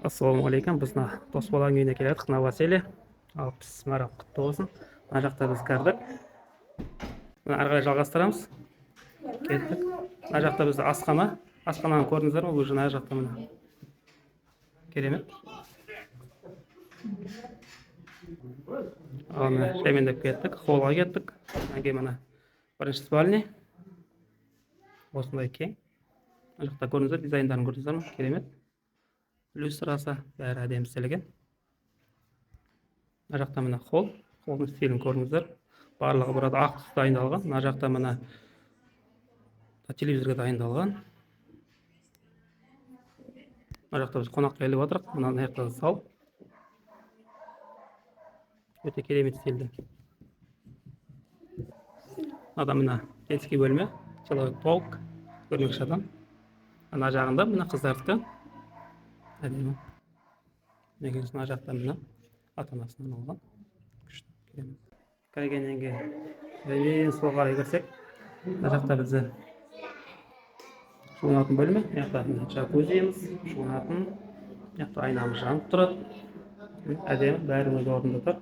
Ассалаумағалейкум. Біз дос баланың үйіне келедік. Мына Василий. Алпыс марап құтты болсын. Мына жақта біз кірдік. Ары қарай жалғастырамыз. Кеттік. Мына жақта бізді асхана. Асхананы көрдіңіздер ме? Уже мына жақта мына. Керемет. Мына жаймендеп кеттік. Холлға кеттік. Мына бірінші спальня. Осындай кең. Мына жақта көрдіңіздер, дизайндарын көрдіңіздер ме? Керемет. Люстрасы бәрі әдемі істелген. Мына жақта мына холлдың стилін көрдіңіздер. Барлығы burada ақ түс дайындалған. Мына жақта мына телевизорға дайындалған. Мына жақта біз қонаққа келіп отырық. Мына жақта зал. Өте керемет стилді. Мына детский бөлме, человек-паук, көрмекші адам. Мына жағында мына қыздардікі. Әдемі. Мына жақта мына ата-анасынан алған. Күшті, керемет. Кіргеннен кейін сол қарай кірсек, мына жақта бізде жуынатын бөлме. Мына жақта джакузиіміз, жуынатын. Мына жақта айнамыз жанып тұрады. Әдемі, бәрі өз орнында тұр.